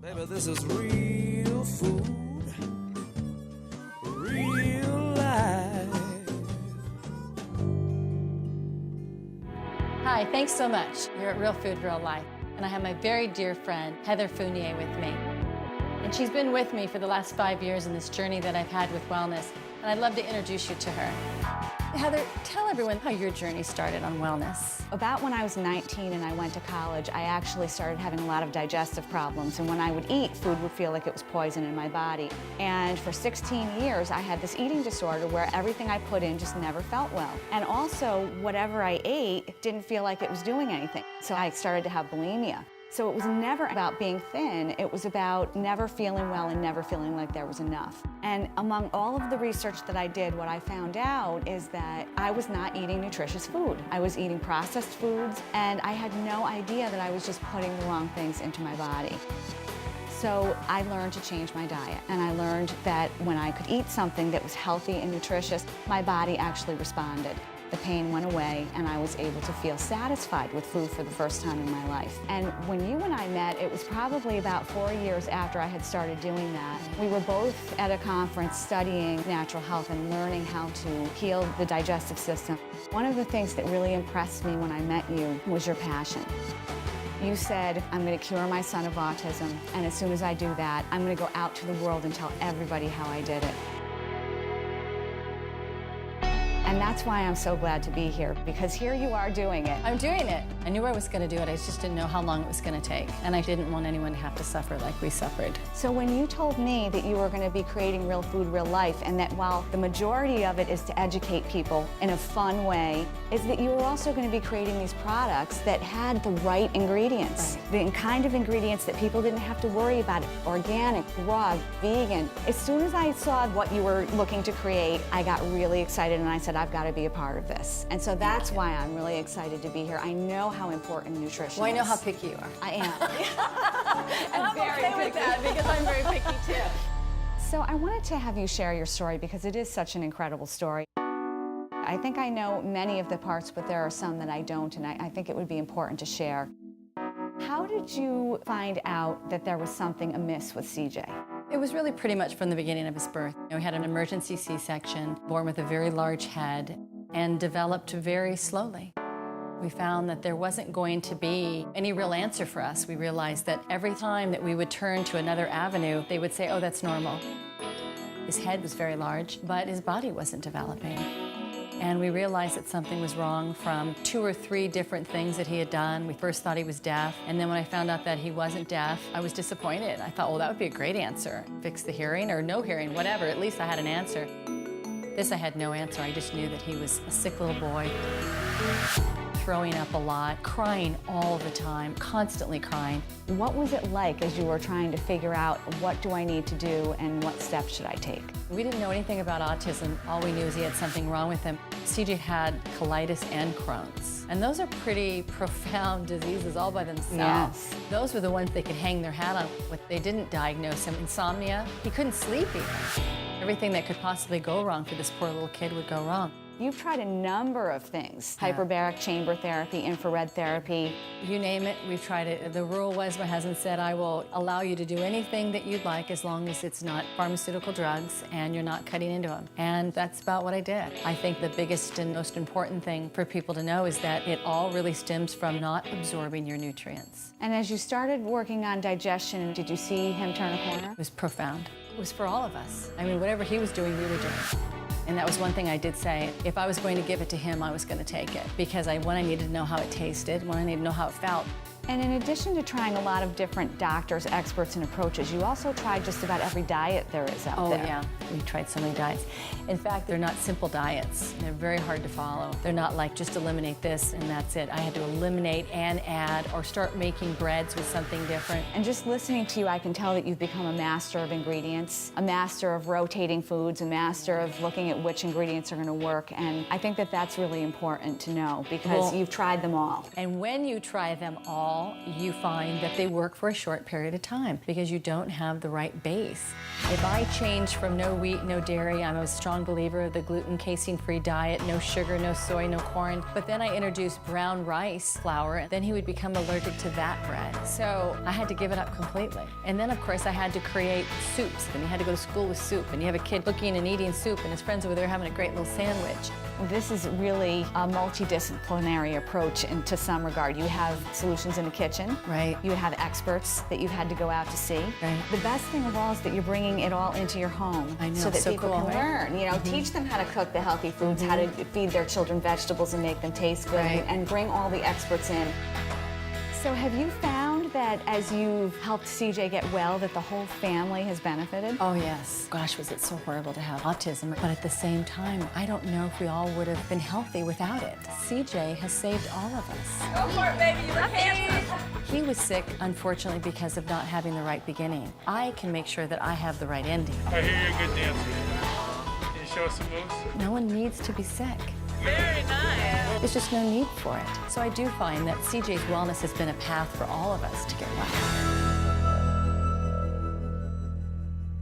Baby, this is real food, real life. Hi, thanks so much. You're at Real Food, Real Life. And I have my very dear friend, Heather with me. And she's been with me for the last 5 years in this journey that I've had with wellness. And I'd love to introduce you to her. Heather, tell everyone how your journey started on wellness. About when I was 19 and I went to college, I actually started having a lot of digestive problems. And when I would eat, food would feel like it was poison in my body. And for 16 years, I had this eating disorder where everything I put in just never felt well. And also, whatever I ate didn't feel like it was doing anything. So I started to have bulimia. So it was never about being thin, it was about never feeling well and never feeling like there was enough. And among all of the research that I did, what I found out is that I was not eating nutritious food. I was eating processed foods, and I had no idea that I was just putting the wrong things into my body. So I learned to change my diet, and I learned that when I could eat something that was healthy and nutritious, my body actually responded. The pain went away, and I was able to feel satisfied with food for the first time in my life. And when you and I met, it was probably about 4 years after I had started doing that. We were both at a conference studying natural health and learning how to heal the digestive system. One of the things that really impressed me when I met you was your passion. You said, I'm going to cure my son of autism, and as soon as I do that, I'm going to go out to the world and tell everybody how I did it. And that's why I'm so glad to be here, because here you are doing it. I'm doing it. I knew I was going to do it. I just didn't know how long it was going to take. And I didn't want anyone to have to suffer like we suffered. So when you told me that you were going to be creating Real Food, Real Life, and that while the majority of it is to educate people in a fun way, is that you were also going to be creating these products that had the right ingredients. Right. The kind of ingredients that people didn't have to worry about. Organic, raw, vegan. As soon as I saw what you were looking to create, I got really excited and I said, I've got to be a part of this. And so that's why I'm really excited to be here. I know how important nutrition is. Well, I know how picky you are. I am. And I'm okay with that because I'm very picky too. So I wanted to have you share your story because it is such an incredible story. I think I know many of the parts, but there are some that I don't, and I think it would be important to share. How did you find out that there was something amiss with CJ? It was really pretty much from the beginning of his birth. We had an emergency C-section, born with a very large head, and developed very slowly. We found that there wasn't going to be any real answer for us. We realized that every time that we would turn to another avenue, they would say, oh, that's normal. His head was very large, but his body wasn't developing. And we realized that something was wrong from 2 or 3 different things that he had done. We first thought he was deaf, and then when I found out that he wasn't deaf, I was disappointed. I thought, well, that would be a great answer. Fix the hearing or no hearing, whatever. At least I had an answer. This, I had no answer. I just knew that he was a sick little boy, throwing up a lot, crying all the time, constantly crying. What was it like as you were trying to figure out what do I need to do and what steps should I take? We didn't know anything about autism. All we knew is he had something wrong with him. CJ had colitis and Crohn's. And those are pretty profound diseases all by themselves. Yes. Those were the ones they could hang their hat on. What they didn't diagnose him, insomnia. He couldn't sleep even. Everything that could possibly go wrong for this poor little kid would go wrong. You've tried a number of things. Hyperbaric chamber therapy, infrared therapy. You name it, we've tried it. The rule was, my husband said, I will allow you to do anything that you'd like as long as it's not pharmaceutical drugs and you're not cutting into them. And that's about what I did. I think the biggest and most important thing for people to know is that it all really stems from not absorbing your nutrients. And as you started working on digestion, did you see him turn a corner? It was profound. It was for all of us. I mean, whatever he was doing, we were doing. And that was one thing I did say. If I was going to give it to him, I was going to take it. Because I needed to know how it tasted, I needed to know how it felt. And in addition to trying a lot of different doctors, experts, and approaches, you also tried just about every diet there is out there. Oh, yeah. We tried so many diets. In fact, they're not simple diets. They're very hard to follow. They're not like just eliminate this and that's it. I had to eliminate and add or start making breads with something different. And just listening to you, I can tell that you've become a master of ingredients, a master of rotating foods, a master of looking at which ingredients are going to work. And I think that that's really important to know because you've tried them all. And when you try them all, all, you find that they work for a short period of time because you don't have the right base. If I change from no wheat, no dairy, I'm a strong believer of the gluten, casein-free diet, no sugar, no soy, no corn, but then I introduced brown rice flour, then he would become allergic to that bread. So I had to give it up completely. And then, of course, I had to create soups, and he had to go to school with soup, and you have a kid cooking and eating soup, and his friends over there having a great little sandwich. This is really a multidisciplinary approach to some regard. You have solutions in the kitchen. Right. You have experts that you've had to go out to see. Right. The best thing of all is that you're bringing it all into your home. I know, so that so people cool, can right? learn. You know, teach them how to cook the healthy foods, how to feed their children vegetables and make them taste good, Right. and bring all the experts in. So have you found that as you've helped CJ get well, that the whole family has benefited? Oh, yes. Gosh, was it so horrible to have autism. But at the same time, I don't know if we all would have been healthy without it. CJ has saved all of us. Go for it, baby. You're handsome. He was sick, unfortunately, because of not having the right beginning. I can make sure that I have the right ending. I hear you're a good dancer. Can you show us some moves? No one needs to be sick. Very nice. There's just no need for it. So I do find that CJ's wellness has been a path for all of us to get well.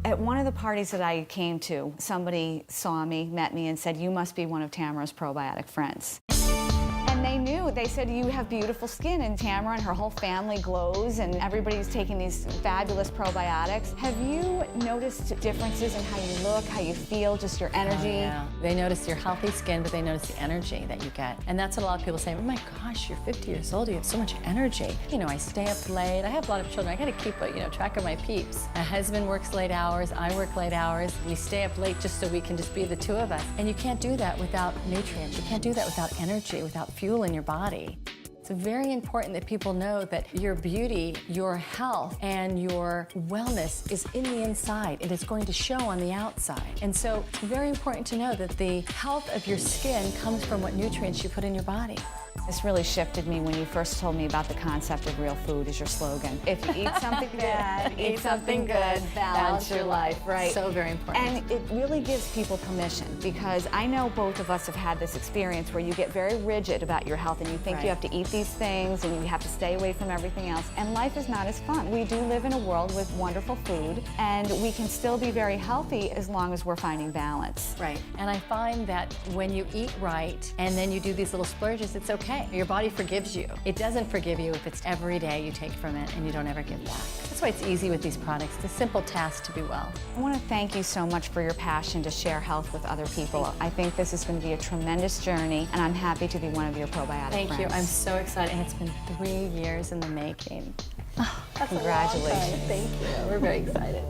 At one of the parties that I came to, somebody saw me, met me, and said, "You must be one of Tamara's probiotic friends." And they knew. They said, "You have beautiful skin," and Tamara and her whole family glows, and everybody's taking these fabulous probiotics. Have you noticed differences in how you look, how you feel, just your energy? Oh, yeah. They notice your healthy skin, but they notice the energy that you get. And that's what a lot of people say, "Oh my gosh, you're 50 years old, you have so much energy." You know, I stay up late. I have a lot of children. I gotta keep track of my peeps. My husband works late hours, I work late hours. We stay up late just so we can just be the two of us. And you can't do that without nutrients. You can't do that without energy, without fuel in your body. It's very important that people know that your beauty, your health, and your wellness is in the inside, and it's going to show on the outside. And so it's very important to know that the health of your skin comes from what nutrients you put in your body. This really shifted me when you first told me about the concept of real food as your slogan. If you eat something bad, eat something good, balance your life, right? So very important. And it really gives people permission, because I know both of us have had this experience where you get very rigid about your health and you think Right. you have to eat these things and you have to stay away from everything else, and life is not as fun. We do live in a world with wonderful food, and we can still be very healthy as long as we're finding balance. Right. And I find that when you eat right and then you do these little splurges, it's okay. Your body forgives you. It doesn't forgive you if it's every day you take from it and you don't ever give back. That's why it's easy with these products. It's a simple task to be well. I want to thank you so much for your passion to share health with other people. I think this is going to be a tremendous journey, and I'm happy to be one of your probiotic Thank you. friends. I'm so excited. And it's been 3 years in the making. Oh, that's a long time. Congratulations. Thank you. We're very excited.